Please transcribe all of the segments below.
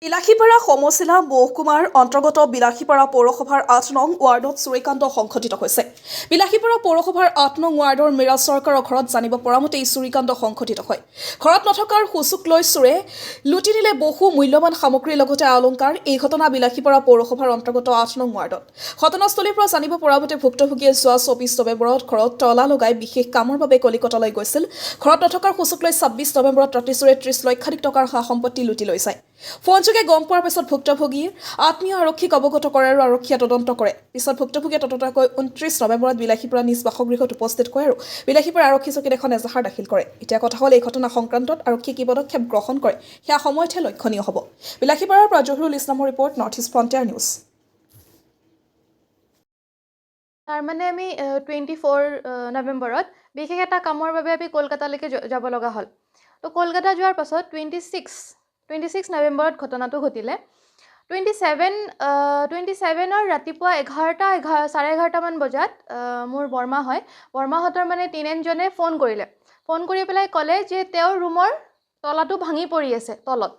বিলাসীপাৰা সমশিলা মহকুমাৰ অন্তৰ্গত বিলাসীপাৰা পৌৰসভাৰ ৮ নং ৱাৰ্ডত চুৰিকাণ্ড সংঘটিত হৈছে। বিলাসীপাৰা পৌৰসভাৰ ৮ নং ৱাৰ্ডৰ মিৰাজ চৰকাৰৰ ঘৰত জানিব পৰা মতে এই চুৰিকাণ্ড সংঘটিত হয়। ঘৰত নথকাৰ সুযোগ লৈ চোৰে লুটি নিলে বহু মূল্যৱান সামগ্ৰীৰ লগতে অলংকাৰ। এই ঘটনা বিলাসীপাৰা পৌৰসভাৰ অন্তৰ্গত ৮ নং ৱাৰ্ডত। ঘটনাস্থলীৰ পৰা জানিব পৰা মতে ভুক্তভোগীয়ে যোৱা ২৪ নৱেম্বৰত ঘৰত তলা লগাই বিশেষ কামৰ বাবে কলিকতালৈ গৈছিল। ঘৰত নথকাৰ সুযোগ লৈ ২৬ নৱেম্বৰত ৰাতি চোৰে ৩০ লক্ষাধিক টকাৰ সা সম্পত্তি লুটি লৈ যায়। ফোনযোগে গম পোৱাৰ পিছত ভুক্তভোগীৰ আত্মীয় আৰক্ষীক অৱগত কৰে আৰু আৰক্ষীয়ে তদন্ত কৰে। পিছত ভুক্তভোগীয়ে তদন্তকৈ ২৯ নৱেম্বৰত বিলাসীপাৰা নিজ বাসগৃহত উপস্থিত হয় আৰু বিলাসীপাৰা আৰক্ষী চকীত এখন এজাহাৰ দাখিল কৰে। এতিয়া কথা হ'ল এই ঘটনা সংক্ৰান্তত আৰক্ষীয়ে কি পদক্ষেপ গ্ৰহণ কৰে সেয়া সময়তহে লক্ষণীয় হ'ব। বিলাসীপাৰাৰ পৰা জহুৰুল ইছলামৰ report, north east frontier news. তাৰমানে আমি 24 নৱেম্বৰত বিশেষ এটা কামৰ বাবে আমি কলকাতালৈকে যাব লগা হ'ল। তো কলকাতা যোৱাৰ পাছত 26 নৱেম্বৰত ঘটনাটো ঘটিলে। 27ৰ ৰাতিপুৱা 11:30মান বজাত মোৰ বৰমা হয়, বৰমাহঁতৰ মানে টিনেনজনে ফোন কৰিলে। ফোন কৰি পেলাই ক'লে যে তেওঁৰ ৰুমৰ তলাটো ভাঙি পৰি আছে তলত।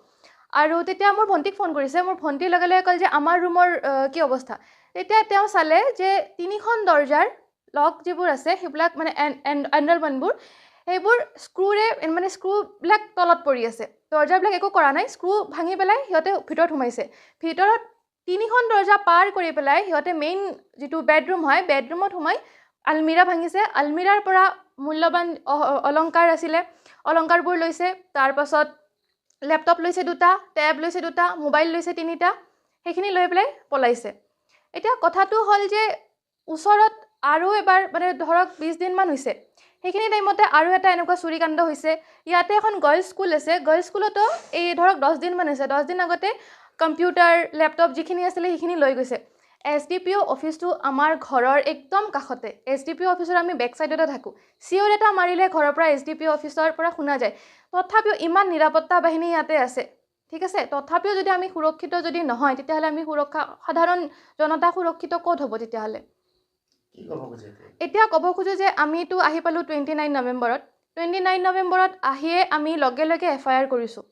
আৰু তেতিয়া মোৰ ভণ্টিক ফোন কৰিছে। মোৰ ভণ্টিৰ লগে লগে ক'লে যে আমাৰ ৰুমৰ কি অৱস্থা। তেতিয়া তেওঁ চালে যে 3খন দৰ্জাৰ লক যিবোৰ আছে সেইবিলাক মানে এণ্ডলমেণ্টবোৰ সেইবোৰ স্ক্ৰুৰে মানে স্ক্ৰুবিলাক তলত পৰি আছে। দৰ্জাবিলাক একো কৰা নাই, স্ক্ৰু ভাঙি পেলাই সিহঁতে ভিতৰত সোমাইছে। ভিতৰত 3খন দৰ্জা পাৰ কৰি পেলাই সিহঁতে মেইন যিটো বেডৰুম হয় বেডৰুমত সোমাই আলমিৰা ভাঙিছে। আলমিৰাৰ পৰা মূল্যৱান অলংকাৰ আছিলে, অলংকাৰবোৰ লৈছে। তাৰপাছত লেপটপ লৈছে 2টা, টেব লৈছে 2টা, মোবাইল লৈছে 3টা, সেইখিনি লৈ পেলাই পলাইছে। এতিয়া কথাটো হ'ল যে ওচৰত আৰু এবাৰ মানে ধৰক 20 দিনমান হৈছে, সেইখিনি টাইমতে আৰু এটা এনেকুৱা চুৰিকাণ্ড হৈছে। ইয়াতে এখন গাৰ্লছ স্কুল আছে, গাৰ্লছ স্কুলতো এই ধৰক 10 দিনমান হৈছে, 10 দিন আগতে কম্পিউটাৰ লেপটপ যিখিনি আছিলে সেইখিনি লৈ গৈছে। SDPO অফিচটো আমাৰ ঘৰৰ একদম কাষতে। SDPO অফিচৰ আমি বেক চাইডতে থাকোঁ। চিঞৰ এটা মাৰিলে ঘৰৰ পৰা SDPO অফিচৰ পৰা শুনা যায়। তথাপিও ইমান নিৰাপত্তা বাহিনী ইয়াতে আছে, ঠিক আছে। তথাপিও যদি আমি সুৰক্ষিত যদি নহয় তেতিয়াহ'লে আমি সাধাৰণ জনতা সুৰক্ষিত ক'ত হ'ব তেতিয়াহ'লে? এতিয়া ক'ব খোজোঁ যে আমিতো আহি পালোঁ 29 নৱেম্বৰত। 29 নৱেম্বৰত আহিয়ে আমি লগে লগে FIR কৰিছোঁ,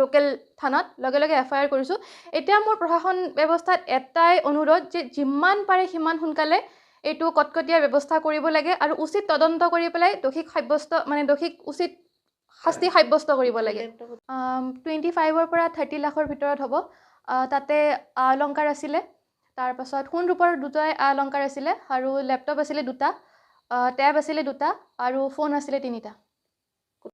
লোকেল থানাত লগে লগে FIR কৰিছোঁ। এতিয়া মোৰ প্ৰশাসন ব্যৱস্থাত এটাই অনুৰোধ যে যিমান পাৰে সিমান সোনকালে এইটো কটকটীয়া ব্যৱস্থা কৰিব লাগে আৰু উচিত তদন্ত কৰি পেলাই দোষীক উচিত শাস্তি সাব্যস্ত কৰিব লাগে। 25ৰ পৰা 30 লাখৰ ভিতৰত হ'ব। তাতে অলংকাৰ আছিলে, তাৰপাছত সোণ ৰূপৰ 2টাই অলংকাৰ আছিলে আৰু লেপটপ আছিলে 2টা, টেব আছিলে 2টা আৰু ফোন আছিলে 3টা।